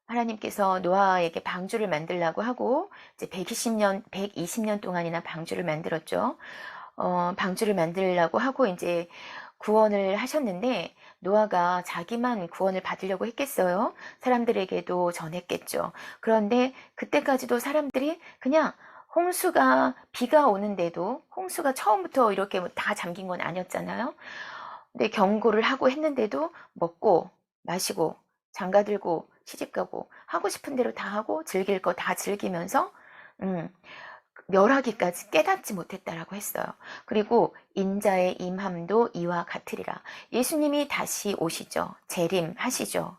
하나님께서 노아에게 방주를 만들라고 하고 이제 120년 동안이나 방주를 만들었죠. 방주를 만들려고 하고 이제 구원을 하셨는데 노아가 자기만 구원을 받으려고 했겠어요? 사람들에게도 전했겠죠. 그런데 그때까지도 사람들이 그냥 비가 오는데도 홍수가 처음부터 이렇게 다 잠긴 건 아니었잖아요. 근데 경고를 하고 했는데도 먹고 마시고 장가들고 시집가고 하고 싶은 대로 다 하고 즐길 거 다 즐기면서 음, 멸하기까지 깨닫지 못했다라고 했어요. 그리고 인자의 임함도 이와 같으리라. 예수님이 다시 오시죠. 재림하시죠.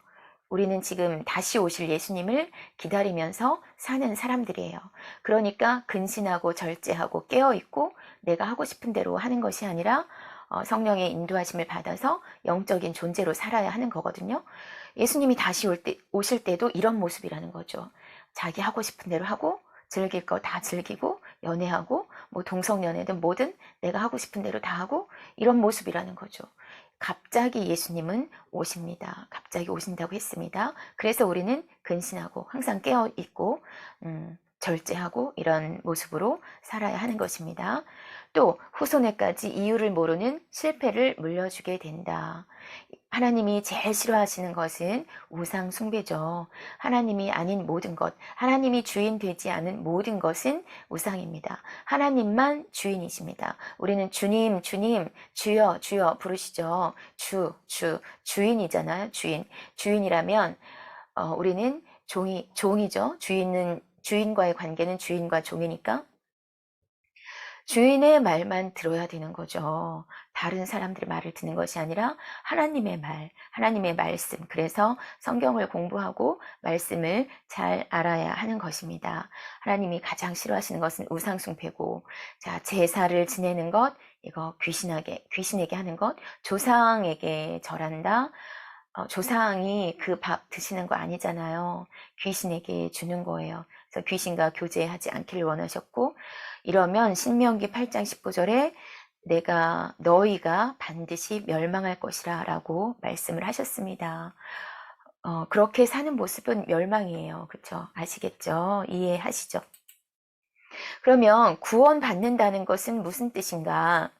우리는 지금 다시 오실 예수님을 기다리면서 사는 사람들이에요. 그러니까 근신하고 절제하고 깨어있고 내가 하고 싶은 대로 하는 것이 아니라 성령의 인도하심을 받아서 영적인 존재로 살아야 하는 거거든요. 예수님이 다시 오실 때도 이런 모습이라는 거죠. 자기 하고 싶은 대로 하고 즐길 거 다 즐기고 연애하고 뭐 동성연애든 뭐든 내가 하고 싶은 대로 다 하고 이런 모습이라는 거죠. 갑자기 예수님은 오십니다. 갑자기 오신다고 했습니다. 그래서 우리는 근신하고 항상 깨어 있고 절제하고 이런 모습으로 살아야 하는 것입니다. 또 후손에까지 이유를 모르는 실패를 물려주게 된다. 하나님이 제일 싫어하시는 것은 우상 숭배죠. 하나님이 아닌 모든 것, 하나님이 주인 되지 않은 모든 것은 우상입니다. 하나님만 주인이십니다. 우리는 주님, 주님, 주여, 주여 부르시죠. 주인이잖아요. 주인. 주인이라면 우리는 종이죠. 주인과의 관계는 주인과 종이니까 주인의 말만 들어야 되는 거죠. 다른 사람들의 말을 듣는 것이 아니라 하나님의 말, 하나님의 말씀. 그래서 성경을 공부하고 말씀을 잘 알아야 하는 것입니다. 하나님이 가장 싫어하시는 것은 우상숭배고, 자, 제사를 지내는 것, 이거 귀신에게 하는 것, 조상에게 절한다. 조상이 그 밥 드시는 거 아니잖아요. 귀신에게 주는 거예요. 그래서 귀신과 교제하지 않기를 원하셨고, 이러면 신명기 8장 19절에 너희가 반드시 멸망할 것이라 라고 말씀을 하셨습니다. 그렇게 사는 모습은 멸망이에요. 그쵸? 아시겠죠? 이해하시죠? 그러면 구원받는다는 것은 무슨 뜻인가?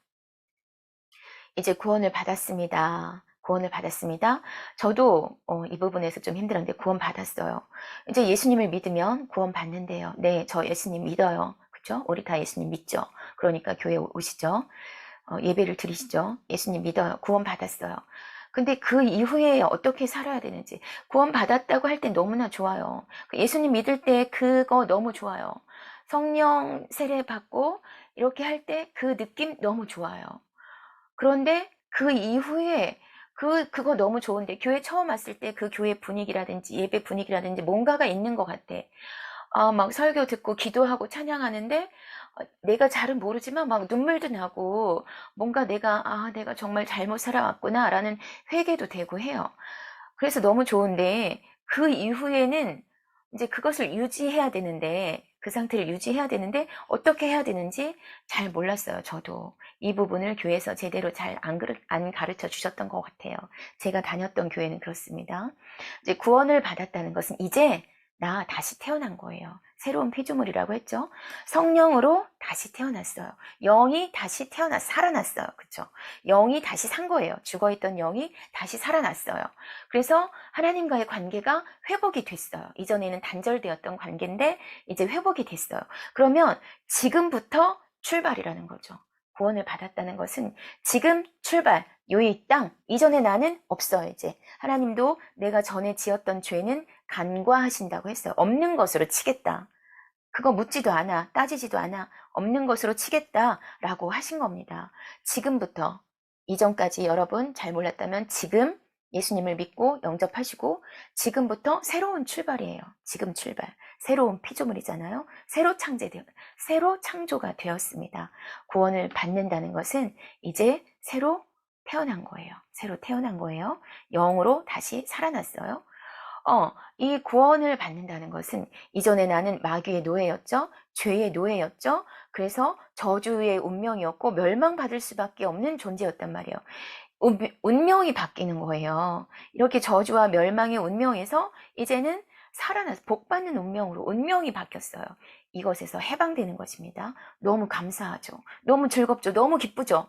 이제 구원을 받았습니다. 구원을 받았습니다. 저도 이 부분에서 좀 힘들었는데 구원 받았어요. 이제 예수님을 믿으면 구원 받는데요. 네, 저 예수님 믿어요. 그죠? 우리 다 예수님 믿죠? 그러니까 교회 오시죠? 예배를 드리시죠? 예수님 믿어요. 구원 받았어요. 근데 그 이후에 어떻게 살아야 되는지 구원 받았다고 할 때 너무나 좋아요. 예수님 믿을 때 그거 너무 좋아요. 성령 세례 받고 이렇게 할 때 그 느낌 너무 좋아요. 그런데 그 이후에 그거 너무 좋은데 교회 처음 왔을 때 그 교회 분위기라든지 예배 분위기라든지 뭔가가 있는 것 같아. 막 설교 듣고 기도하고 찬양하는데 내가 잘은 모르지만 막 눈물도 나고 뭔가 내가 정말 잘못 살아왔구나라는 회개도 되고 해요. 그래서 너무 좋은데 그 이후에는 이제 그것을 유지해야 되는데 그 상태를 유지해야 되는데 어떻게 해야 되는지 잘 몰랐어요. 저도 이 부분을 교회에서 제대로 잘 안 가르쳐 주셨던 것 같아요. 제가 다녔던 교회는 그렇습니다. 이제 구원을 받았다는 것은 이제 나 다시 태어난 거예요. 새로운 피조물이라고 했죠. 성령으로 다시 태어났어요. 영이 다시 살아났어요. 그쵸? 영이 다시 산 거예요. 죽어있던 영이 다시 살아났어요. 그래서 하나님과의 관계가 회복이 됐어요. 이전에는 단절되었던 관계인데 이제 회복이 됐어요. 그러면 지금부터 출발이라는 거죠. 구원을 받았다는 것은 지금 출발, 요이 땅, 이전에 나는 없어요. 이제 하나님도 내가 전에 지었던 죄는 간과하신다고 했어요. 없는 것으로 치겠다. 그거 묻지도 않아, 따지지도 않아, 없는 것으로 치겠다라고 하신 겁니다. 지금부터, 이전까지 여러분 잘 몰랐다면 지금 예수님을 믿고 영접하시고 지금부터 새로운 출발이에요. 지금 출발. 새로운 피조물이잖아요. 새로 창조가 되었습니다. 구원을 받는다는 것은 이제 새로 태어난 거예요. 새로 태어난 거예요. 영으로 다시 살아났어요. 이 구원을 받는다는 것은 이전에 나는 마귀의 노예였죠. 죄의 노예였죠. 그래서 저주의 운명이었고 멸망받을 수밖에 없는 존재였단 말이에요. 운명이 바뀌는 거예요. 이렇게 저주와 멸망의 운명에서 이제는 살아나서 복받는 운명으로 운명이 바뀌었어요. 이것에서 해방되는 것입니다. 너무 감사하죠. 너무 즐겁죠. 너무 기쁘죠.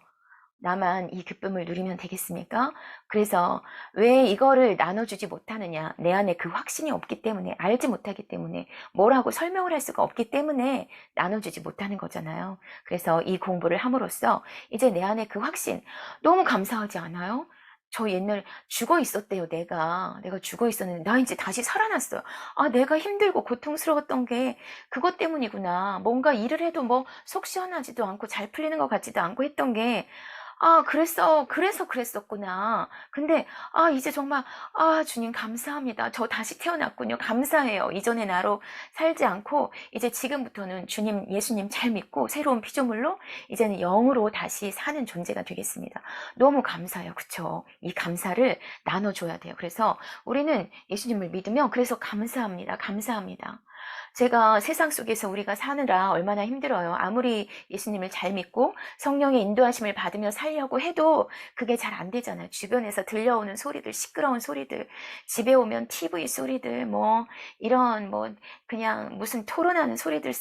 나만 이 기쁨을 누리면 되겠습니까? 그래서 왜 이거를 나눠주지 못하느냐? 내 안에 그 확신이 없기 때문에, 알지 못하기 때문에, 뭐라고 설명을 할 수가 없기 때문에 나눠주지 못하는 거잖아요. 그래서 이 공부를 함으로써 이제 내 안에 그 확신, 너무 감사하지 않아요? 저 옛날에 죽어 있었대요, 내가 죽어 있었는데, 나 이제 다시 살아났어요. 아, 내가 힘들고 고통스러웠던 게 그것 때문이구나. 뭔가 일을 해도 뭐 속 시원하지도 않고 잘 풀리는 것 같지도 않고 했던 게, 아, 그래서 그랬었구나. 근데, 아, 이제 정말, 아, 주님 감사합니다. 저 다시 태어났군요. 감사해요. 이전의 나로 살지 않고, 이제 지금부터는 주님, 예수님 잘 믿고, 새로운 피조물로, 이제는 영으로 다시 사는 존재가 되겠습니다. 너무 감사해요. 그쵸? 이 감사를 나눠줘야 돼요. 그래서 우리는 예수님을 믿으면, 그래서 감사합니다. 감사합니다. 제가 세상 속에서 우리가 사느라 얼마나 힘들어요. 아무리 예수님을 잘 믿고 성령의 인도하심을 받으며 살려고 해도 그게 잘 안 되잖아요. 주변에서 들려오는 소리들, 시끄러운 소리들, 집에 오면 TV 소리들, 뭐 이런 뭐 그냥 무슨 토론하는 소리들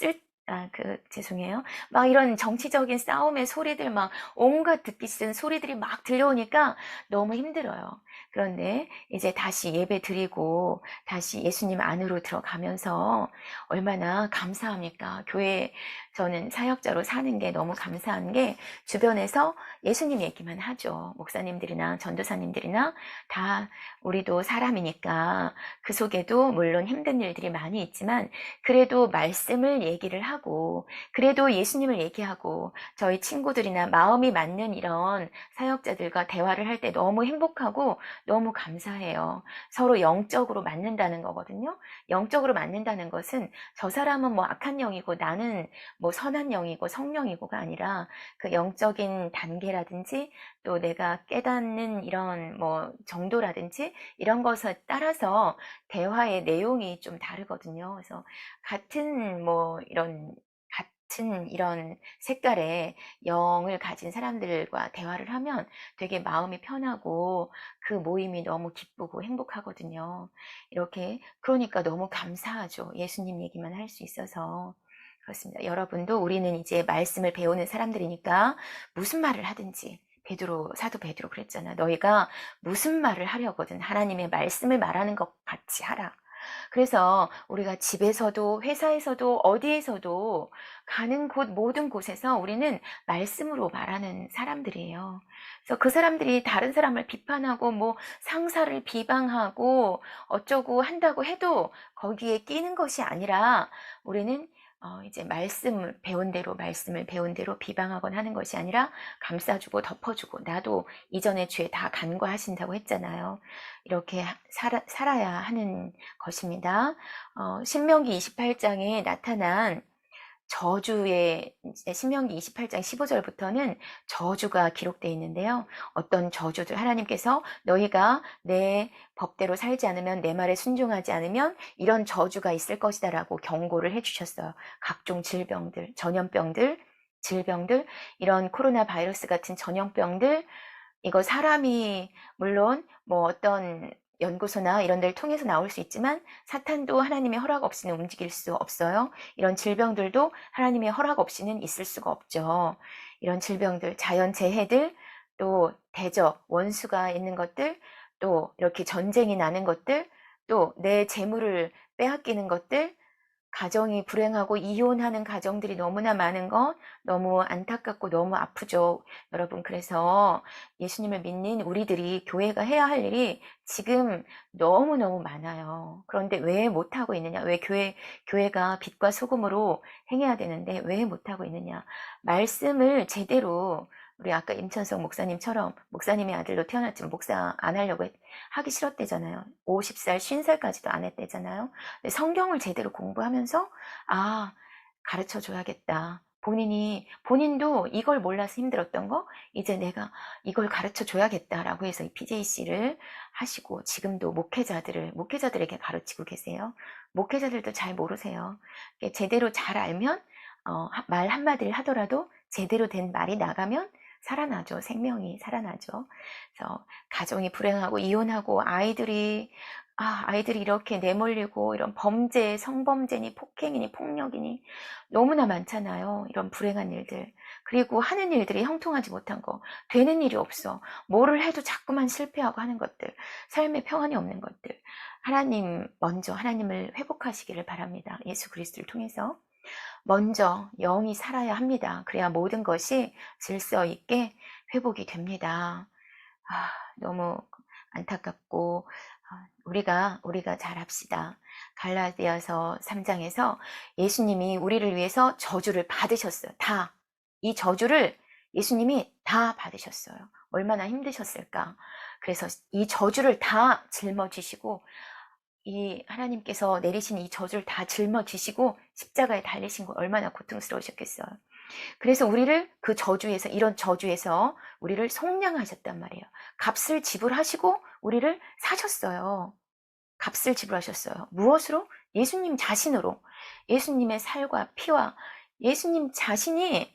죄송해요. 막 이런 정치적인 싸움의 소리들, 막 온갖 듣기 싫은 소리들이 막 들려오니까 너무 힘들어요. 그런데 이제 다시 예배 드리고 다시 예수님 안으로 들어가면서 얼마나 감사합니까? 교회 저는 사역자로 사는 게 너무 감사한 게 주변에서 예수님 얘기만 하죠. 목사님들이나 전도사님들이나 다 우리도 사람이니까 그 속에도 물론 힘든 일들이 많이 있지만 그래도 말씀을 얘기를 하고 그래도 예수님을 얘기하고 저희 친구들이나 마음이 맞는 이런 사역자들과 대화를 할 때 너무 행복하고 너무 감사해요. 서로 영적으로 맞는다는 거거든요. 영적으로 맞는다는 것은 저 사람은 뭐 악한 영이고 나는 뭐 선한 영이고 성령이고가 아니라 그 영적인 단계라든지 또 내가 깨닫는 이런 뭐 정도라든지 이런 것에 따라서 대화의 내용이 좀 다르거든요. 그래서 같은 이런 색깔의 영을 가진 사람들과 대화를 하면 되게 마음이 편하고 그 모임이 너무 기쁘고 행복하거든요. 이렇게 그러니까 너무 감사하죠. 예수님 얘기만 할 수 있어서. 그렇습니다. 여러분도 우리는 이제 말씀을 배우는 사람들이니까 무슨 말을 하든지 사도 베드로 그랬잖아. 너희가 무슨 말을 하려거든 하나님의 말씀을 말하는 것 같이 하라. 그래서 우리가 집에서도 회사에서도 어디에서도 가는 곳 모든 곳에서 우리는 말씀으로 말하는 사람들이에요. 그래서 그 사람들이 다른 사람을 비판하고 뭐 상사를 비방하고 어쩌고 한다고 해도 거기에 끼는 것이 아니라 우리는 이제 말씀을 배운 대로 비방하거나 하는 것이 아니라 감싸주고 덮어주고 나도 이전의 죄 다 간과하신다고 했잖아요. 이렇게 살아야 하는 것입니다. 신명기 28장에 나타난 저주의 이제 신명기 28장 15절부터는 저주가 기록되어 있는데요. 어떤 저주들 하나님께서 너희가 내 법대로 살지 않으면 내 말에 순종하지 않으면 이런 저주가 있을 것이다라고 경고를 해주셨어요. 각종 질병들, 전염병들, 질병들, 이런 코로나 바이러스 같은 전염병들 이거 사람이 물론 뭐 어떤 연구소나 이런 데를 통해서 나올 수 있지만 사탄도 하나님의 허락 없이는 움직일 수 없어요. 이런 질병들도 하나님의 허락 없이는 있을 수가 없죠. 이런 질병들, 자연재해들, 또 대적, 원수가 있는 것들, 또 이렇게 전쟁이 나는 것들, 또 내 재물을 빼앗기는 것들, 가정이 불행하고 이혼하는 가정들이 너무나 많은 것 너무 안타깝고 너무 아프죠. 여러분 그래서 예수님을 믿는 우리들이 교회가 해야 할 일이 지금 너무너무 많아요. 그런데 왜 못하고 있느냐? 왜 교회가 빛과 소금으로 행해야 되는데 왜 못하고 있느냐? 말씀을 제대로 우리 아까 임천석 목사님처럼 목사님의 아들로 태어났지만 목사 안 하기 싫었대잖아요. 50살, 50살까지도 안 했대잖아요. 근데 성경을 제대로 공부하면서 가르쳐 줘야겠다. 본인도 이걸 몰라서 힘들었던 거 이제 내가 이걸 가르쳐 줘야겠다라고 해서 이 PJC를 하시고 지금도 목회자들에게 가르치고 계세요. 목회자들도 잘 모르세요. 제대로 잘 알면 말 한마디를 하더라도 제대로 된 말이 나가면 살아나죠. 생명이 살아나죠. 그래서 가정이 불행하고 이혼하고 아이들이 이렇게 내몰리고 이런 범죄, 성범죄니 폭행이니 폭력이니 너무나 많잖아요. 이런 불행한 일들. 그리고 하는 일들이 형통하지 못한 거. 되는 일이 없어. 뭐를 해도 자꾸만 실패하고 하는 것들. 삶에 평안이 없는 것들. 하나님 먼저 하나님을 회복하시기를 바랍니다. 예수 그리스도를 통해서. 먼저 영이 살아야 합니다. 그래야 모든 것이 질서 있게 회복이 됩니다. 너무 안타깝고 우리가 잘합시다. 갈라디아서 3장에서 예수님이 우리를 위해서 저주를 받으셨어요. 다. 이 저주를 예수님이 다 받으셨어요. 얼마나 힘드셨을까. 그래서 이 저주를 다 짊어지시고 이 하나님께서 내리신 이 저주를 다 짊어지시고 십자가에 달리신 거 얼마나 고통스러우셨겠어요. 그래서 우리를 그 저주에서, 이런 저주에서 우리를 속량하셨단 말이에요. 값을 지불하시고 우리를 사셨어요. 값을 지불하셨어요. 무엇으로? 예수님 자신으로. 예수님의 살과 피와 예수님 자신이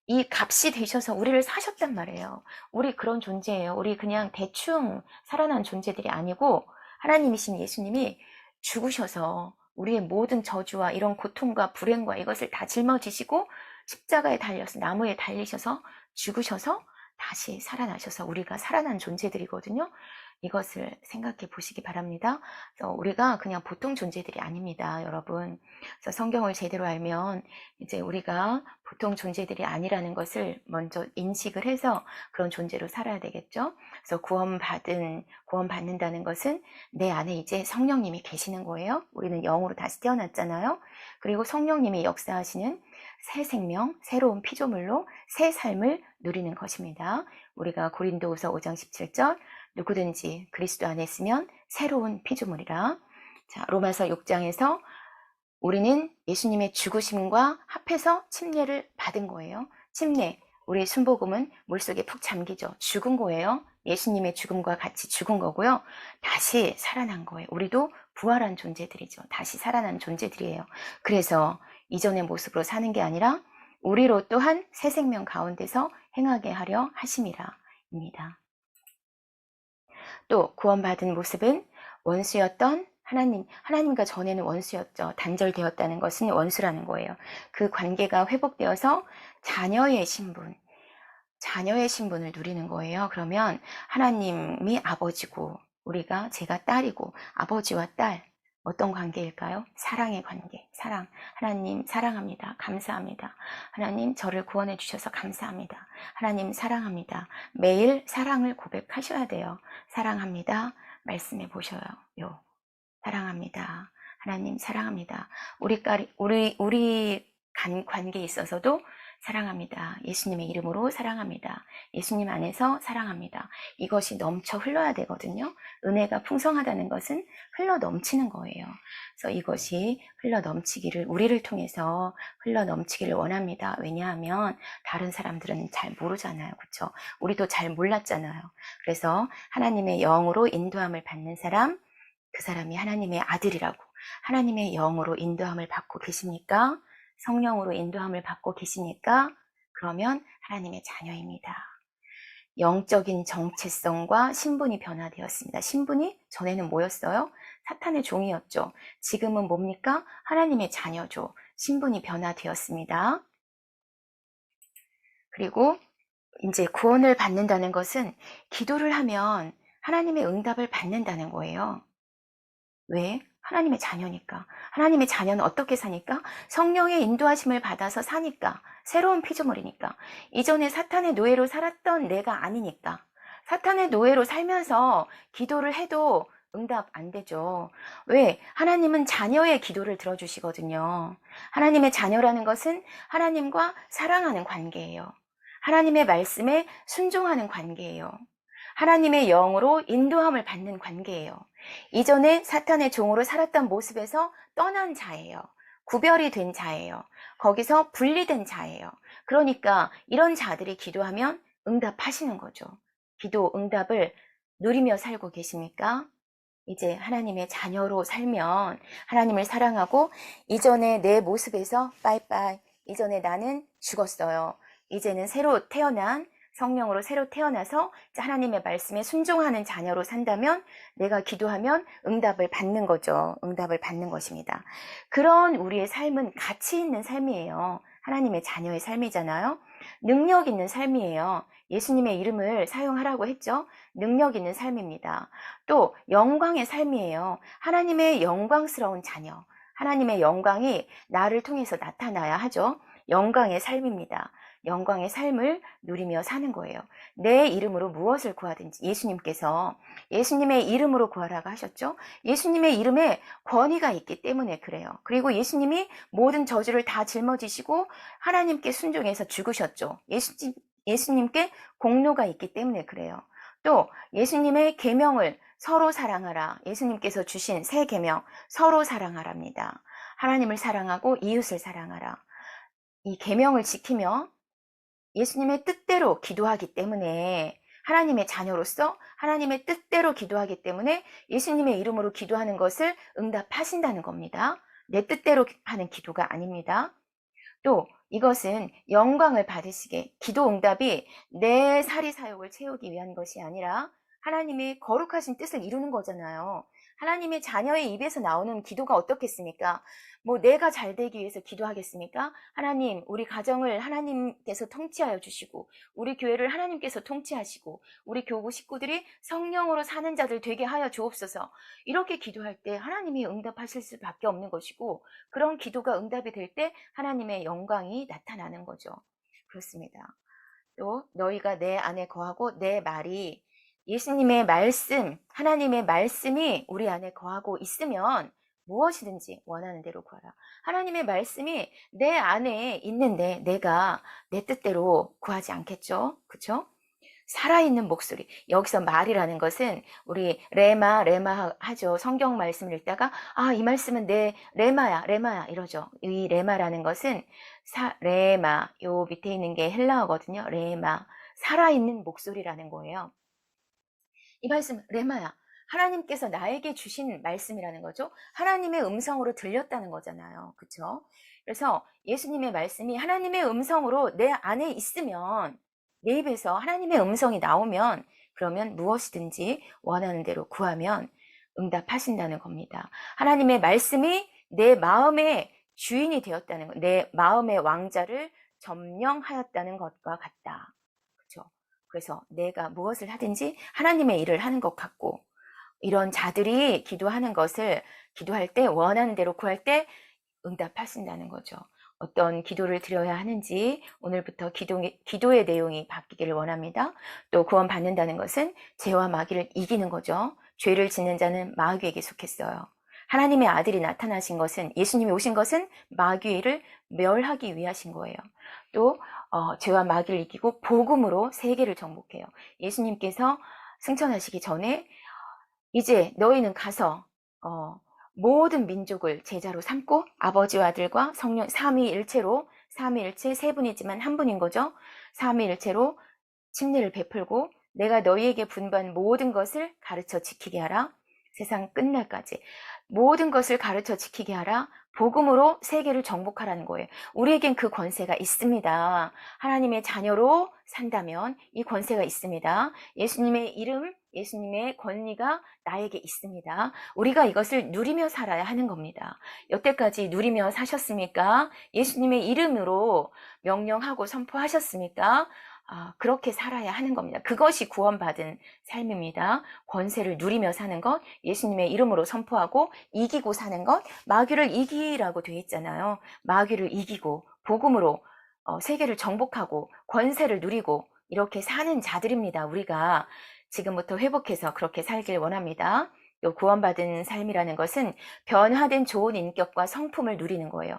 이 값이 되셔서 우리를 사셨단 말이에요. 우리 그런 존재예요. 우리 그냥 대충 살아난 존재들이 아니고 하나님이신 예수님이 죽으셔서 우리의 모든 저주와 이런 고통과 불행과 이것을 다 짊어지시고 십자가에 달려서 나무에 달리셔서 죽으셔서 다시 살아나셔서 우리가 살아난 존재들이거든요. 이것을 생각해 보시기 바랍니다. 그래서 우리가 그냥 보통 존재들이 아닙니다, 여러분. 그래서 성경을 제대로 알면 이제 우리가 보통 존재들이 아니라는 것을 먼저 인식을 해서 그런 존재로 살아야 되겠죠. 그래서 구원받는다는 것은 내 안에 이제 성령님이 계시는 거예요. 우리는 영으로 다시 태어났잖아요. 그리고 성령님이 역사하시는 새 생명, 새로운 피조물로 새 삶을 누리는 것입니다. 우리가 고린도후서 5장 17절 누구든지 그리스도 안에 있으면 새로운 피조물이라. 자, 로마서 6장에서 우리는 예수님의 죽으심과 합해서 침례를 받은 거예요. 침례, 우리 순복음은 물속에 푹 잠기죠. 죽은 거예요. 예수님의 죽음과 같이 죽은 거고요. 다시 살아난 거예요. 우리도 부활한 존재들이죠. 다시 살아난 존재들이에요. 그래서 이전의 모습으로 사는 게 아니라 우리로 또한 새 생명 가운데서 행하게 하려 하심이라 입니다. 또 구원받은 모습은 원수였던 하나님과 전에는 원수였죠. 단절되었다는 것은 원수라는 거예요. 그 관계가 회복되어서 자녀의 신분을 누리는 거예요. 그러면 하나님이 아버지고 제가 딸이고 아버지와 딸 어떤 관계일까요? 사랑의 관계. 사랑. 하나님 사랑합니다. 감사합니다. 하나님 저를 구원해 주셔서 감사합니다. 하나님 사랑합니다. 매일 사랑을 고백하셔야 돼요. 사랑합니다. 말씀해 보셔요. 사랑합니다. 하나님 사랑합니다. 우리 관계에 있어서도 사랑합니다. 예수님의 이름으로 사랑합니다. 예수님 안에서 사랑합니다. 이것이 넘쳐 흘러야 되거든요. 은혜가 풍성하다는 것은 흘러 넘치는 거예요. 그래서 이것이 흘러 넘치기를, 우리를 통해서 흘러 넘치기를 원합니다. 왜냐하면 다른 사람들은 잘 모르잖아요. 그렇죠? 우리도 잘 몰랐잖아요. 그래서 하나님의 영으로 인도함을 받는 사람, 그 사람이 하나님의 아들이라고, 하나님의 영으로 인도함을 받고 계십니까? 성령으로 인도함을 받고 계시니까 그러면 하나님의 자녀입니다. 영적인 정체성과 신분이 변화되었습니다. 신분이 전에는 뭐였어요? 사탄의 종이었죠. 지금은 뭡니까? 하나님의 자녀죠. 신분이 변화되었습니다. 그리고 이제 구원을 받는다는 것은 기도를 하면 하나님의 응답을 받는다는 거예요. 왜? 하나님의 자녀니까. 하나님의 자녀는 어떻게 사니까? 성령의 인도하심을 받아서 사니까. 새로운 피조물이니까. 이전에 사탄의 노예로 살았던 내가 아니니까. 사탄의 노예로 살면서 기도를 해도 응답 안 되죠. 왜? 하나님은 자녀의 기도를 들어주시거든요. 하나님의 자녀라는 것은 하나님과 사랑하는 관계예요. 하나님의 말씀에 순종하는 관계예요. 하나님의 영으로 인도함을 받는 관계예요. 이전에 사탄의 종으로 살았던 모습에서 떠난 자예요. 구별이 된 자예요. 거기서 분리된 자예요. 그러니까 이런 자들이 기도하면 응답하시는 거죠. 기도 응답을 누리며 살고 계십니까? 이제 하나님의 자녀로 살면 하나님을 사랑하고 이전에 내 모습에서 빠이빠이, 이전에 나는 죽었어요. 이제는 새로 태어난 성령으로 새로 태어나서 하나님의 말씀에 순종하는 자녀로 산다면 내가 기도하면 응답을 받는 거죠. 응답을 받는 것입니다. 그런 우리의 삶은 가치 있는 삶이에요. 하나님의 자녀의 삶이잖아요. 능력 있는 삶이에요. 예수님의 이름을 사용하라고 했죠. 능력 있는 삶입니다. 또 영광의 삶이에요. 하나님의 영광스러운 자녀. 하나님의 영광이 나를 통해서 나타나야 하죠. 영광의 삶입니다. 영광의 삶을 누리며 사는 거예요. 내 이름으로 무엇을 구하든지 예수님께서 예수님의 이름으로 구하라고 하셨죠. 예수님의 이름에 권위가 있기 때문에 그래요. 그리고 예수님이 모든 저주를 다 짊어지시고 하나님께 순종해서 죽으셨죠. 예수님께 공로가 있기 때문에 그래요. 또 예수님의 계명을 서로 사랑하라. 예수님께서 주신 새 계명 서로 사랑하랍니다. 하나님을 사랑하고 이웃을 사랑하라. 이 계명을 지키며 예수님의 뜻대로 기도하기 때문에 하나님의 자녀로서 하나님의 뜻대로 기도하기 때문에 예수님의 이름으로 기도하는 것을 응답하신다는 겁니다. 내 뜻대로 하는 기도가 아닙니다. 또 이것은 영광을 받으시게 기도 응답이 내 사리 사욕을 채우기 위한 것이 아니라 하나님의 거룩하신 뜻을 이루는 거잖아요. 하나님의 자녀의 입에서 나오는 기도가 어떻겠습니까? 뭐 내가 잘 되기 위해서 기도하겠습니까? 하나님, 우리 가정을 하나님께서 통치하여 주시고 우리 교회를 하나님께서 통치하시고 우리 교구 식구들이 성령으로 사는 자들 되게 하여 주옵소서. 이렇게 기도할 때 하나님이 응답하실 수밖에 없는 것이고 그런 기도가 응답이 될 때 하나님의 영광이 나타나는 거죠. 그렇습니다. 또 너희가 내 안에 거하고 내 말이 예수님의 말씀, 하나님의 말씀이 우리 안에 거하고 있으면 무엇이든지 원하는 대로 구하라. 하나님의 말씀이 내 안에 있는데 내가 내 뜻대로 구하지 않겠죠? 그렇죠? 살아있는 목소리. 여기서 말이라는 것은 우리 레마 하죠. 성경 말씀을 읽다가 이 말씀은 내 레마야 이러죠. 이 레마라는 것은 레마, 요 밑에 있는 게 헬라어거든요. 레마, 살아있는 목소리라는 거예요. 이 말씀 레마야. 하나님께서 나에게 주신 말씀이라는 거죠. 하나님의 음성으로 들렸다는 거잖아요. 그렇죠? 그래서 예수님의 말씀이 하나님의 음성으로 내 안에 있으면 내 입에서 하나님의 음성이 나오면 그러면 무엇이든지 원하는 대로 구하면 응답하신다는 겁니다. 하나님의 말씀이 내 마음의 주인이 되었다는 것, 내 마음의 왕자를 점령하였다는 것과 같다. 그렇죠? 그래서 내가 무엇을 하든지 하나님의 일을 하는 것 같고 이런 자들이 기도하는 것을 기도할 때 원하는 대로 구할 때 응답하신다는 거죠. 어떤 기도를 드려야 하는지 오늘부터 기도의 내용이 바뀌기를 원합니다. 또 구원 받는다는 것은 죄와 마귀를 이기는 거죠. 죄를 짓는 자는 마귀에게 속했어요. 하나님의 아들이 나타나신 것은 예수님이 오신 것은 마귀를 멸하기 위하신 거예요. 또 죄와 마귀를 이기고 복음으로 세계를 정복해요. 예수님께서 승천하시기 전에 이제 너희는 가서 모든 민족을 제자로 삼고 아버지와 아들과 성령 삼위일체로 삼위일체 세 분이지만 한 분인 거죠. 삼위일체로 침례를 베풀고 내가 너희에게 분부한 모든 것을 가르쳐 지키게 하라. 세상 끝날까지 모든 것을 가르쳐 지키게 하라. 복음으로 세계를 정복하라는 거예요. 우리에겐 그 권세가 있습니다. 하나님의 자녀로 산다면 이 권세가 있습니다. 예수님의 이름, 예수님의 권위가 나에게 있습니다. 우리가 이것을 누리며 살아야 하는 겁니다. 여태까지 누리며 사셨습니까? 예수님의 이름으로 명령하고 선포하셨습니까? 그렇게 살아야 하는 겁니다. 그것이 구원받은 삶입니다. 권세를 누리며 사는 것, 예수님의 이름으로 선포하고 이기고 사는 것, 마귀를 이기라고 되어 있잖아요. 마귀를 이기고 복음으로 세계를 정복하고 권세를 누리고 이렇게 사는 자들입니다. 우리가 지금부터 회복해서 그렇게 살길 원합니다. 또 구원받은 삶이라는 것은 변화된 좋은 인격과 성품을 누리는 거예요.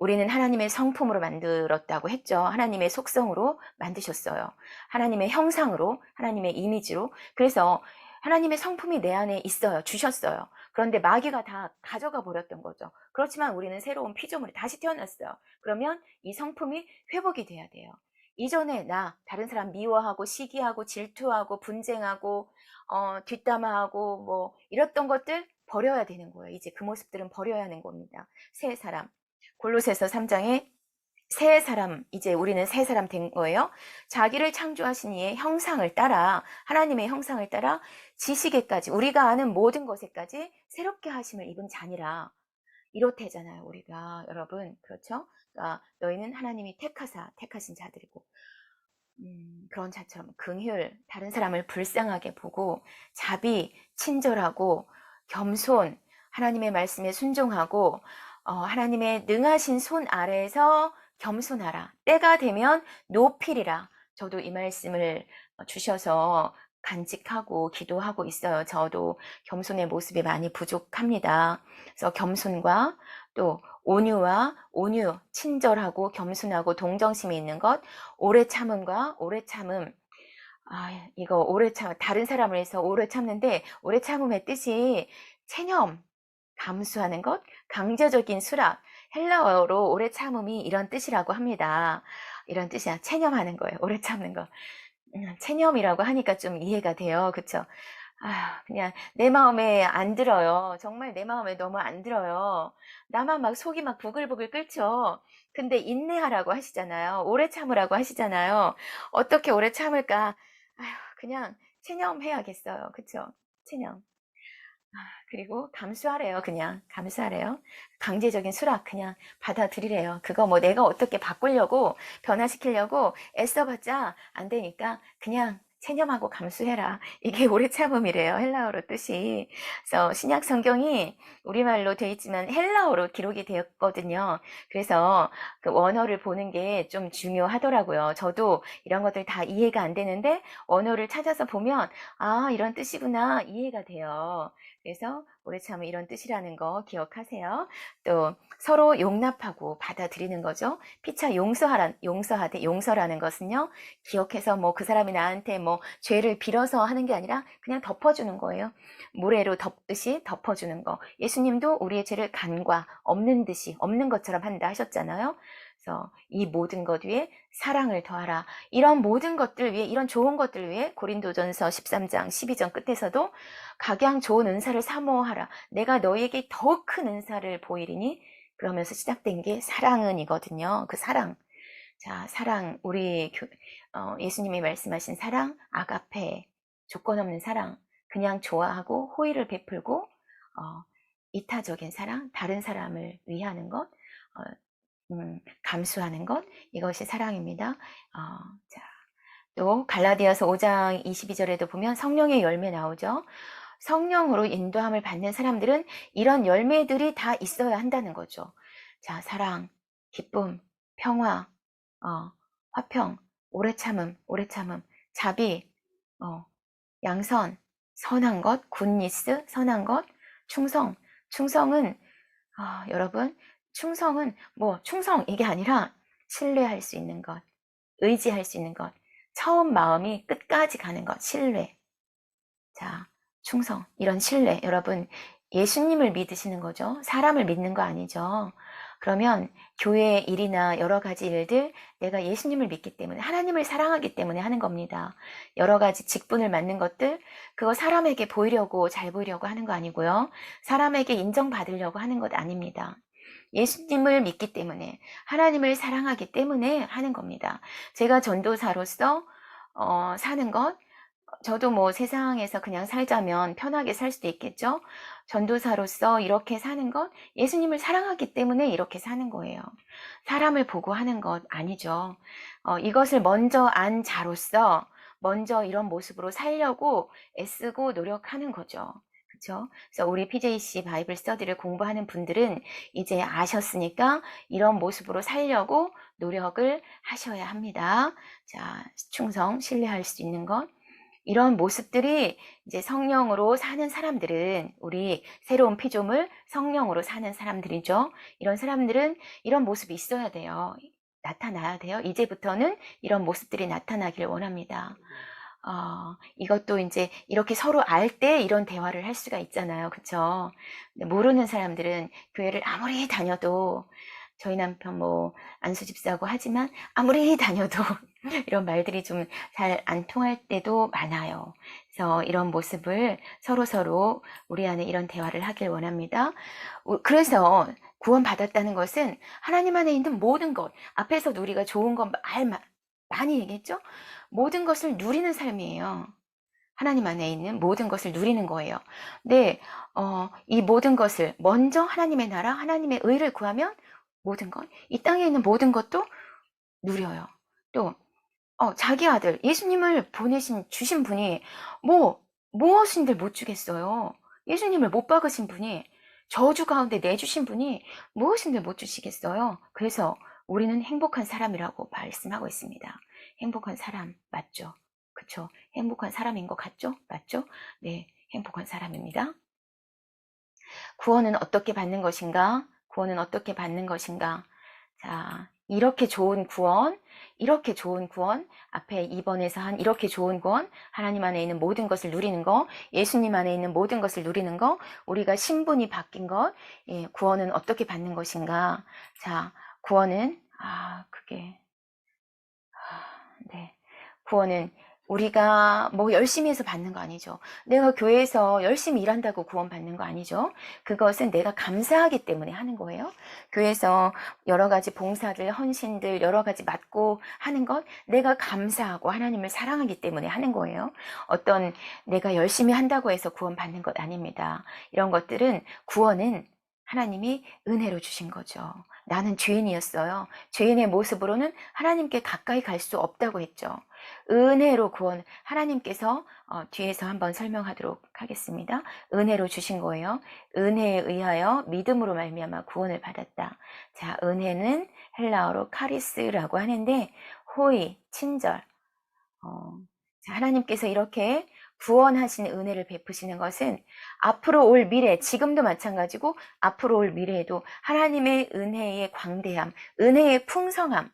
우리는 하나님의 성품으로 만들었다고 했죠. 하나님의 속성으로 만드셨어요. 하나님의 형상으로, 하나님의 이미지로. 그래서 하나님의 성품이 내 안에 있어요. 주셨어요. 그런데 마귀가 다 가져가 버렸던 거죠. 그렇지만 우리는 새로운 피조물이 다시 태어났어요. 그러면 이 성품이 회복이 돼야 돼요. 이전에 다른 사람 미워하고 시기하고 질투하고 분쟁하고 뒷담화하고 뭐 이랬던 것들 버려야 되는 거예요. 이제 그 모습들은 버려야 하는 겁니다. 새 사람. 골로새서 3장에 새 사람, 이제 우리는 새 사람 된 거예요. 자기를 창조하신 이의 형상을 따라, 하나님의 형상을 따라 지식에까지, 우리가 아는 모든 것에까지 새롭게 하심을 입은 자니라. 이렇대잖아요, 우리가. 여러분, 그렇죠? 그러니까 너희는 하나님이 택하신 자들이고, 그런 자처럼 긍휼, 다른 사람을 불쌍하게 보고, 자비, 친절하고, 겸손, 하나님의 말씀에 순종하고, 하나님의 능하신 손 아래에서 겸손하라. 때가 되면 높이리라. 저도 이 말씀을 주셔서 간직하고 기도하고 있어요. 저도 겸손의 모습이 많이 부족합니다. 그래서 겸손과 또 온유, 친절하고 겸손하고 동정심이 있는 것, 오래 참음과 오래 참음. 이거 오래 참, 다른 사람을 위해서 오래 참는데, 오래 참음의 뜻이 체념, 감수하는 것, 강제적인 수락. 헬라어로 오래 참음이 이런 뜻이라고 합니다. 이런 뜻이야. 체념하는 거예요. 오래 참는 거. 체념이라고 하니까 좀 이해가 돼요. 그쵸? 그냥 내 마음에 안 들어요. 정말 내 마음에 너무 안 들어요. 나만 막 속이 막 부글부글 끓죠. 근데 인내하라고 하시잖아요. 오래 참으라고 하시잖아요. 어떻게 오래 참을까? 그냥 체념해야겠어요. 그쵸? 체념. 그리고 감수하래요. 그냥 감수하래요. 강제적인 수락 그냥 받아들이래요. 그거 뭐 내가 어떻게 바꾸려고 변화시키려고 애써봤자 안 되니까 그냥 체념하고 감수해라. 이게 오래 참음이래요. 헬라어로 뜻이. 그래서 신약 성경이 우리말로 되어 있지만 헬라어로 기록이 되었거든요. 그래서 그 원어를 보는 게 좀 중요하더라고요. 저도 이런 것들 다 이해가 안 되는데 원어를 찾아서 보면 이런 뜻이구나 이해가 돼요. 그래서 오래 참은 이런 뜻이라는 거 기억하세요. 또 서로 용납하고 받아들이는 거죠. 피차 용서하되 용서라는 것은요. 기억해서 뭐 그 사람이 나한테 뭐 죄를 빌어서 하는 게 아니라 그냥 덮어주는 거예요. 모래로 덮듯이 덮어주는 거. 예수님도 우리의 죄를 간과 없는 듯이 없는 것처럼 한다 하셨잖아요. 그래서 이 모든 것 위에 사랑을 더하라. 이런 모든 것들 위해 이런 좋은 것들 위해 고린도전서 13장 12절 끝에서도 각양 좋은 은사를 사모하라. 내가 너희에게 더 큰 은사를 보이리니 그러면서 시작된 게 사랑은이거든요. 그 사랑. 자, 사랑. 예수님이 말씀하신 사랑, 아가페, 조건 없는 사랑. 그냥 좋아하고 호의를 베풀고 이타적인 사랑, 다른 사람을 위하는 것, 감수하는 것, 이것이 사랑입니다. 자, 또 갈라디아서 5장 22절에도 보면 성령의 열매 나오죠. 성령으로 인도함을 받는 사람들은 이런 열매들이 다 있어야 한다는 거죠. 자, 사랑, 기쁨, 평화, 화평, 오래 참음, 자비, 양선, 선한 것, 굿니스, 선한 것, 충성. 충성은 여러분, 충성은 충성 이게 아니라 신뢰할 수 있는 것, 의지할 수 있는 것, 처음 마음이 끝까지 가는 것, 신뢰. 자, 충성, 이런 신뢰. 여러분, 예수님을 믿으시는 거죠. 사람을 믿는 거 아니죠. 그러면 교회의 일이나 여러 가지 일들, 내가 예수님을 믿기 때문에, 하나님을 사랑하기 때문에 하는 겁니다. 여러 가지 직분을 맡는 것들, 그거 사람에게 보이려고, 잘 보이려고 하는 거 아니고요. 사람에게 인정받으려고 하는 것 아닙니다. 예수님을 믿기 때문에, 하나님을 사랑하기 때문에 하는 겁니다. 제가 전도사로서 사는 것, 저도 뭐 세상에서 그냥 살자면 편하게 살 수도 있겠죠. 전도사로서 이렇게 사는 것, 예수님을 사랑하기 때문에 이렇게 사는 거예요. 사람을 보고 하는 것 아니죠. 이것을 먼저 안 자로서 먼저 이런 모습으로 살려고 애쓰고 노력하는 거죠. 그렇죠? 그래서 우리 PJC 바이블 스터디를 공부하는 분들은 이제 아셨으니까 이런 모습으로 살려고 노력을 하셔야 합니다. 자, 충성, 신뢰할 수 있는 것. 이런 모습들이 이제 성령으로 사는 사람들은, 우리 새로운 피조물 성령으로 사는 사람들이죠. 이런 사람들은 이런 모습이 있어야 돼요. 나타나야 돼요. 이제부터는 이런 모습들이 나타나길 원합니다. 이것도 이제 이렇게 서로 알 때 이런 대화를 할 수가 있잖아요. 그쵸? 모르는 사람들은 교회를 아무리 다녀도, 저희 남편 안수 집사고 하지만 아무리 다녀도 이런 말들이 좀 잘 안 통할 때도 많아요. 그래서 이런 모습을 서로 우리 안에 이런 대화를 하길 원합니다. 그래서 구원받았다는 것은 하나님 안에 있는 모든 것, 앞에서도 우리가 좋은 것 많이 얘기했죠? 모든 것을 누리는 삶이에요. 하나님 안에 있는 모든 것을 누리는 거예요. 네, 이 모든 것을 먼저 하나님의 나라, 하나님의 의를 구하면 모든 것, 이 땅에 있는 모든 것도 누려요. 또 자기 아들 예수님을 주신 분이 무엇인들 못 주겠어요. 예수님을 못 박으신 분이, 저주 가운데 내주신 분이 무엇인들 못 주시겠어요. 그래서 우리는 행복한 사람이라고 말씀하고 있습니다. 행복한 사람 맞죠? 그쵸? 행복한 사람인 것 같죠? 맞죠? 네, 행복한 사람입니다. 구원은 어떻게 받는 것인가? 구원은 어떻게 받는 것인가? 자, 이렇게 좋은 구원, 앞에 2번에서 한 이렇게 좋은 구원, 하나님 안에 있는 모든 것을 누리는 거, 예수님 안에 있는 모든 것을 누리는 거, 우리가 신분이 바뀐 것, 구원은 어떻게 받는 것인가? 자, 구원은, 네. 구원은 우리가 열심히 해서 받는 거 아니죠. 내가 교회에서 열심히 일한다고 구원 받는 거 아니죠. 그것은 내가 감사하기 때문에 하는 거예요. 교회에서 여러 가지 봉사들, 헌신들, 여러 가지 맡고 하는 것, 내가 감사하고 하나님을 사랑하기 때문에 하는 거예요. 어떤 내가 열심히 한다고 해서 구원 받는 것 아닙니다. 이런 것들은, 구원은 하나님이 은혜로 주신 거죠. 나는 죄인이었어요. 죄인의 모습으로는 하나님께 가까이 갈 수 없다고 했죠. 은혜로 구원, 하나님께서 뒤에서 한번 설명하도록 하겠습니다. 은혜로 주신 거예요. 은혜에 의하여 믿음으로 말미암아 구원을 받았다. 자, 은혜는 헬라어로 카리스라고 하는데, 호의, 친절. 자, 하나님께서 이렇게 구원하신 은혜를 베푸시는 것은 앞으로 올 미래, 지금도 마찬가지고 앞으로 올 미래에도 하나님의 은혜의 광대함, 은혜의 풍성함,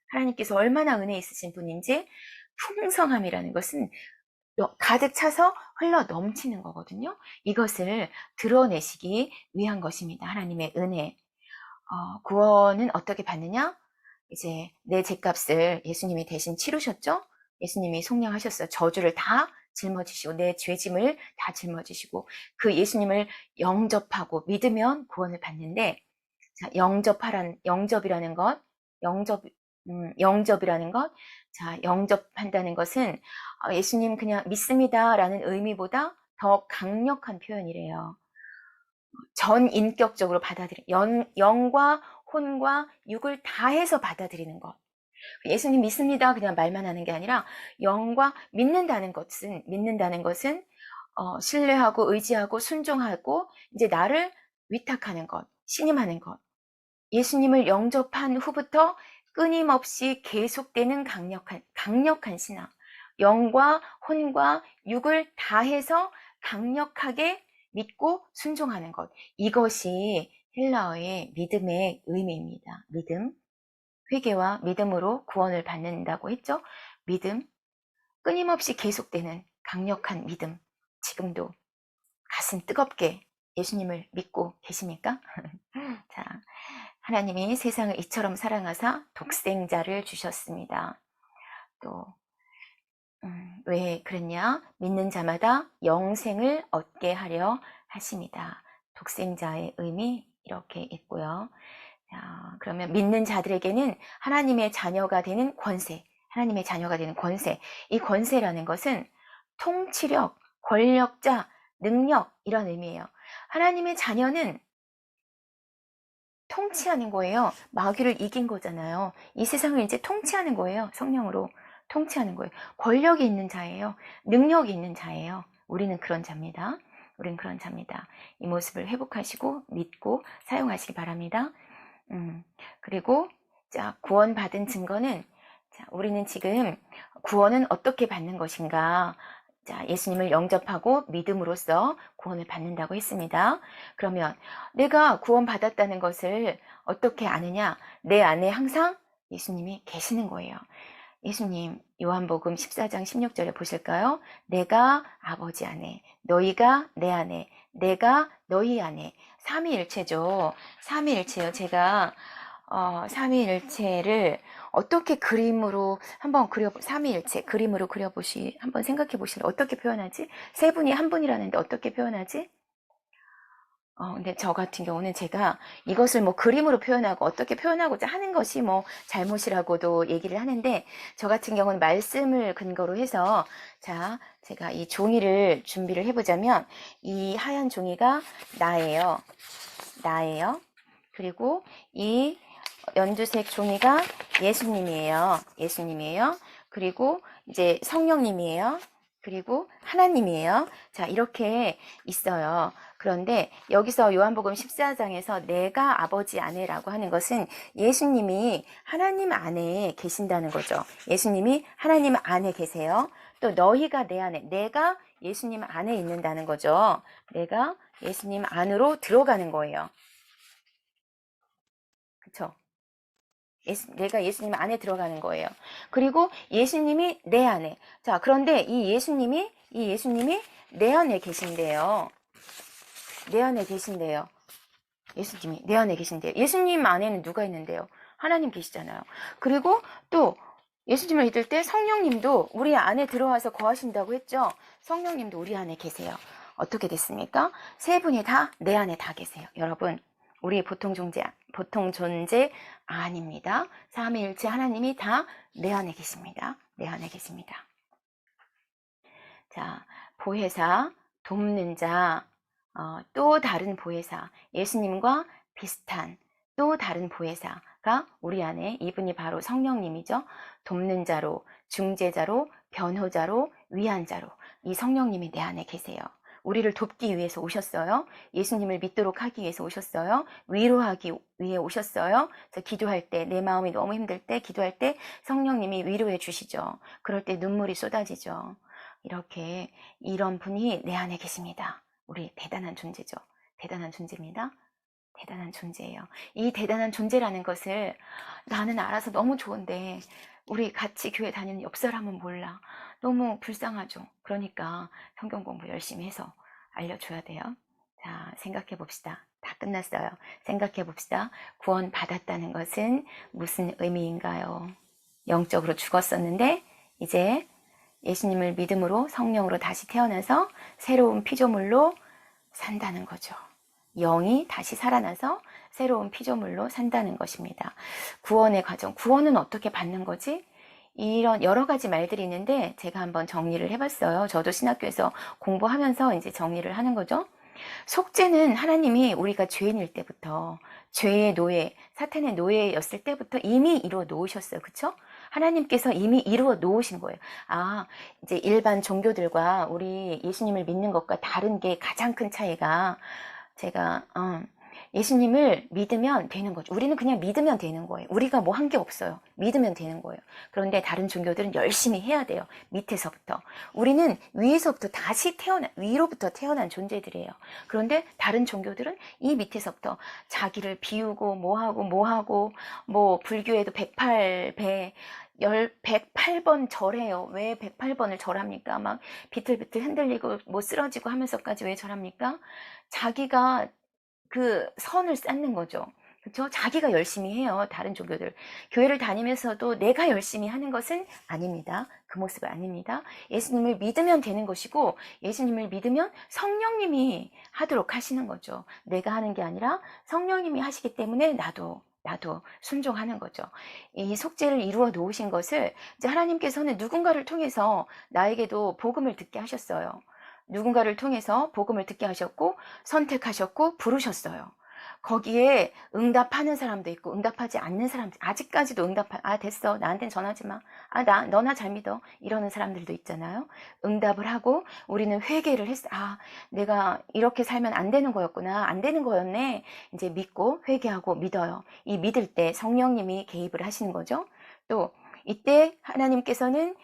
하나님께서 얼마나 은혜 있으신 분인지, 풍성함이라는 것은 가득 차서 흘러 넘치는 거거든요. 이것을 드러내시기 위한 것입니다. 하나님의 은혜. 구원은 어떻게 받느냐? 이제 내 죄값을 예수님이 대신 치르셨죠? 예수님이 속량하셨어요. 저주를 다 짊어지시고 내 죄짐을 다 짊어지시고, 그 예수님을 영접하고 믿으면 구원을 받는데, 자, 영접이라는 것, 영접, 영접이라는 것, 자, 영접한다는 것은 예수님 그냥 믿습니다라는 의미보다 더 강력한 표현이래요. 전 인격적으로 영과 혼과 육을 다해서 받아들이는 것. 예수님 믿습니다 그냥 말만 하는 게 아니라, 영과 믿는다는 것은 신뢰하고 의지하고 순종하고 이제 나를 위탁하는 것, 신임하는 것. 예수님을 영접한 후부터 끊임없이 계속되는 강력한 신앙. 영과 혼과 육을 다해서 강력하게 믿고 순종하는 것. 이것이 헬라어의 믿음의 의미입니다. 믿음. 회개와 믿음으로 구원을 받는다고 했죠. 믿음. 끊임없이 계속되는 강력한 믿음. 지금도 가슴 뜨겁게 예수님을 믿고 계십니까? 자, 하나님이 세상을 이처럼 사랑하사 독생자를 주셨습니다. 또 왜 그랬냐? 믿는 자마다 영생을 얻게 하려 하십니다. 독생자의 의미 이렇게 있고요. 자, 그러면 믿는 자들에게는 하나님의 자녀가 되는 권세, 이 권세라는 것은 통치력, 권력자, 능력 이런 의미예요. 하나님의 자녀는 통치하는 거예요. 마귀를 이긴 거잖아요. 이 세상을 이제 통치하는 거예요. 성령으로 통치하는 거예요. 권력이 있는 자예요. 능력이 있는 자예요. 우리는 그런 자입니다. 이 모습을 회복하시고 믿고 사용하시기 바랍니다. 그리고 자, 구원받은 증거는, 자, 우리는 지금 구원은 어떻게 받는 것인가? 자, 예수님을 영접하고 믿음으로써 구원을 받는다고 했습니다. 그러면 내가 구원받았다는 것을 어떻게 아느냐? 내 안에 항상 예수님이 계시는 거예요. 예수님, 요한복음 14장 16절에 보실까요? 내가 아버지 안에, 너희가 내 안에, 내가 너희 안에. 삼위일체죠. 삼위일체요. 제가 삼위일체를 어떻게 삼위일체 그림으로 한번 생각해 보시면 어떻게 표현하지? 세 분이 한 분이라는데 어떻게 표현하지? 근데 저 같은 경우는 제가 이것을 뭐 그림으로 표현하고 어떻게 표현하고자 하는 것이 뭐 잘못이라고도 얘기를 하는데, 저 같은 경우는 말씀을 근거로 해서, 자, 제가 이 종이를 준비를 해보자면, 이 하얀 종이가 나예요. 나예요. 그리고 이 연두색 종이가 예수님이에요. 예수님이에요. 그리고 이제 성령님이에요. 그리고 하나님이에요. 자, 이렇게 있어요. 그런데 여기서 요한복음 14장에서 내가 아버지 안에라고 하는 것은 예수님이 하나님 안에 계신다는 거죠. 예수님이 하나님 안에 계세요. 또 너희가 내 안에, 내가 예수님 안에 있는다는 거죠. 내가 예수님 안으로 들어가는 거예요. 그쵸? 내가 예수님 안에 들어가는 거예요. 그리고 예수님이 내 안에. 자, 그런데 이 예수님이 내 안에 계신대요. 내 안에 계신대요. 예수님이 내 안에 계신대요. 예수님 안에는 누가 있는데요? 하나님 계시잖아요. 그리고 또 예수님을 믿을 때 성령님도 우리 안에 들어와서 거하신다고 했죠. 성령님도 우리 안에 계세요. 어떻게 됐습니까? 세 분이 다 내 안에 다 계세요. 여러분, 우리 보통 존재 아닙니다. 삼위일체 하나님이 다 내 안에 계십니다. 내 안에 계십니다. 자, 보혜사, 돕는 자, 또 다른 보혜사, 예수님과 비슷한 또 다른 보혜사가 우리 안에, 이분이 바로 성령님이죠. 돕는 자로, 중재자로, 변호자로, 위안자로 이 성령님이 내 안에 계세요. 우리를 돕기 위해서 오셨어요. 예수님을 믿도록 하기 위해서 오셨어요. 위로하기 위해 오셨어요. 그래서 기도할 때, 내 마음이 너무 힘들 때, 기도할 때 성령님이 위로해 주시죠. 그럴 때 눈물이 쏟아지죠. 이렇게 이런 분이 내 안에 계십니다. 우리 대단한 존재죠. 대단한 존재입니다. 대단한 존재예요. 이 대단한 존재라는 것을 나는 알아서 너무 좋은데 우리 같이 교회 다니는 옆 사람은 몰라. 너무 불쌍하죠. 그러니까 성경 공부 열심히 해서 알려줘야 돼요. 자, 생각해 봅시다. 다 끝났어요. 생각해 봅시다. 구원 받았다는 것은 무슨 의미인가요? 영적으로 죽었었는데 이제 예수님을 믿음으로 성령으로 다시 태어나서 새로운 피조물로 산다는 거죠. 영이 다시 살아나서 새로운 피조물로 산다는 것입니다. 구원의 과정, 구원은 어떻게 받는 거지? 이런 여러 가지 말들이 있는데 제가 한번 정리를 해봤어요. 저도 신학교에서 공부하면서 이제 정리를 하는 거죠. 속죄는 하나님이 우리가 죄인일 때부터, 죄의 노예, 사탄의 노예였을 때부터 이미 이루어 놓으셨어요. 그쵸? 하나님께서 이미 이루어 놓으신 거예요. 아, 이제 일반 종교들과 우리 예수님을 믿는 것과 다른 게 가장 큰 차이가, 제가 예수님을 믿으면 되는 거죠. 우리는 그냥 믿으면 되는 거예요. 우리가 뭐 한 게 없어요. 믿으면 되는 거예요. 그런데 다른 종교들은 열심히 해야 돼요. 밑에서부터. 우리는 위에서부터 다시 위로부터 태어난 존재들이에요. 그런데 다른 종교들은 이 밑에서부터 자기를 비우고 뭐하고 뭐 불교에도 108배 108번 절해요. 왜 108번을 절합니까? 막 비틀비틀 흔들리고 뭐 쓰러지고 하면서까지 왜 절합니까? 자기가 그 선을 쌓는 거죠. 그렇죠? 자기가 열심히 해요. 다른 종교들. 교회를 다니면서도 내가 열심히 하는 것은 아닙니다. 그 모습은 아닙니다. 예수님을 믿으면 되는 것이고 예수님을 믿으면 성령님이 하도록 하시는 거죠. 내가 하는 게 아니라 성령님이 하시기 때문에 나도 순종하는 거죠. 이 속죄를 이루어 놓으신 것을 이제 하나님께서는 누군가를 통해서 나에게도 복음을 듣게 하셨어요. 누군가를 통해서 복음을 듣게 하셨고 선택하셨고 부르셨어요. 거기에 응답하는 사람도 있고 응답하지 않는 사람도, 아직까지도 됐어, 나한텐 전하지 마, 너나 잘 믿어, 이러는 사람들도 있잖아요. 응답을 하고 우리는 회개를 했어. 내가 이렇게 살면 안 되는 거였구나, 안 되는 거였네. 이제 믿고 회개하고 믿어요. 이 믿을 때 성령님이 개입을 하시는 거죠. 또 이때 하나님께서는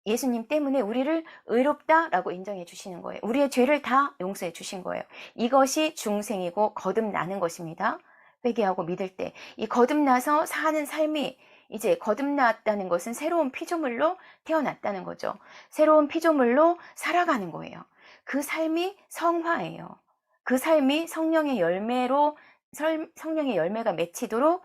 예수님 때문에 우리를 의롭다라고 인정해 주시는 거예요. 우리의 죄를 다 용서해 주신 거예요. 이것이 중생이고 거듭나는 것입니다. 회개하고 믿을 때 이 거듭나서 사는 삶이, 이제 거듭났다는 것은 새로운 피조물로 태어났다는 거죠. 새로운 피조물로 살아가는 거예요. 그 삶이 성화예요. 그 삶이 성령의 열매가 맺히도록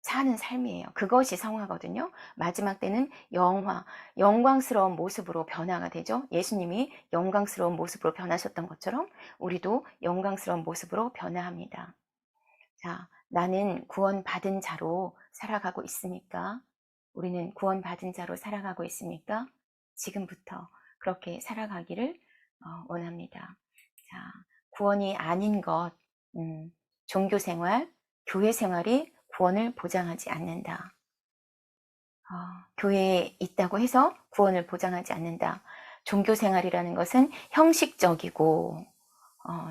사는 삶이에요. 그것이 성화거든요. 마지막 때는 영화, 영광스러운 모습으로 변화가 되죠. 예수님이 영광스러운 모습으로 변하셨던 것처럼 우리도 영광스러운 모습으로 변화합니다. 자, 나는 구원받은 자로 살아가고 있습니까? 우리는 구원받은 자로 살아가고 있습니까? 지금부터 그렇게 살아가기를 원합니다. 자, 구원이 아닌 것, 종교 생활, 교회 생활이 구원을 보장하지 않는다. 교회에 있다고 해서 구원을 보장하지 않는다. 종교 생활이라는 것은 형식적이고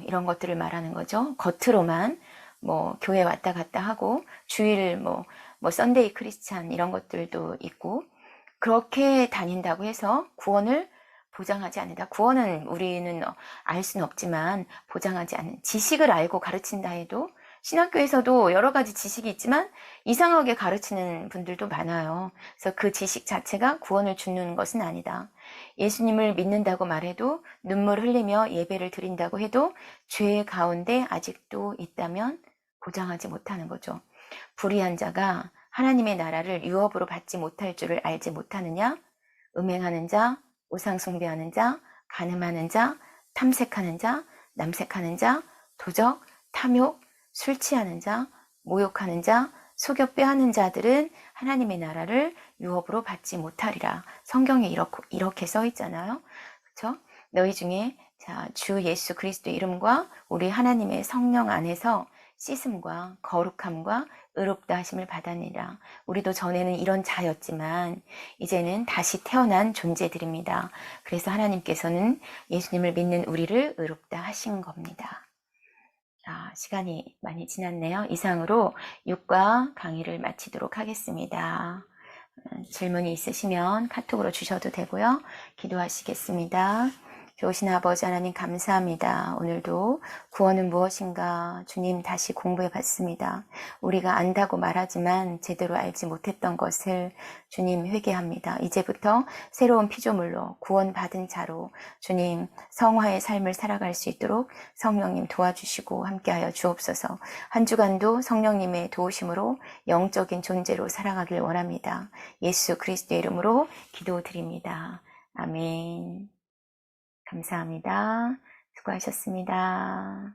이런 것들을 말하는 거죠. 겉으로만 뭐 교회 왔다 갔다 하고 주일 뭐 썬데이 크리스찬 이런 것들도 있고 그렇게 다닌다고 해서 구원을 보장하지 않는다. 구원은 우리는 알 수는 없지만 보장하지 않는, 지식을 알고 가르친다 해도 신학교에서도 여러 가지 지식이 있지만 이상하게 가르치는 분들도 많아요. 그래서 그 지식 자체가 구원을 주는 것은 아니다. 예수님을 믿는다고 말해도 눈물 흘리며 예배를 드린다고 해도 죄 가운데 아직도 있다면 보장하지 못하는 거죠. 불의한 자가 하나님의 나라를 유업으로 받지 못할 줄을 알지 못하느냐? 음행하는 자, 우상 숭배하는 자, 간음하는 자, 탐색하는 자, 남색하는 자, 도적, 탐욕, 술 취하는 자, 모욕하는 자, 속여 빼하는 자들은 하나님의 나라를 유업으로 받지 못하리라. 성경에 이렇게 써 있잖아요. 그렇죠? 너희 중에 주 예수 그리스도 이름과 우리 하나님의 성령 안에서 씻음과 거룩함과 의롭다 하심을 받았느니라. 우리도 전에는 이런 자였지만 이제는 다시 태어난 존재들입니다. 그래서 하나님께서는 예수님을 믿는 우리를 의롭다 하신 겁니다. 시간이 많이 지났네요. 이상으로 6과 강의를 마치도록 하겠습니다. 질문이 있으시면 카톡으로 주셔도 되고요. 기도하시겠습니다. 좋으신 아버지 하나님 감사합니다. 오늘도 구원은 무엇인가 주님 다시 공부해 봤습니다. 우리가 안다고 말하지만 제대로 알지 못했던 것을 주님 회개합니다. 이제부터 새로운 피조물로 구원받은 자로 주님 성화의 삶을 살아갈 수 있도록 성령님 도와주시고 함께하여 주옵소서. 한 주간도 성령님의 도우심으로 영적인 존재로 살아가길 원합니다. 예수 그리스도의 이름으로 기도드립니다. 아멘. 감사합니다. 수고하셨습니다.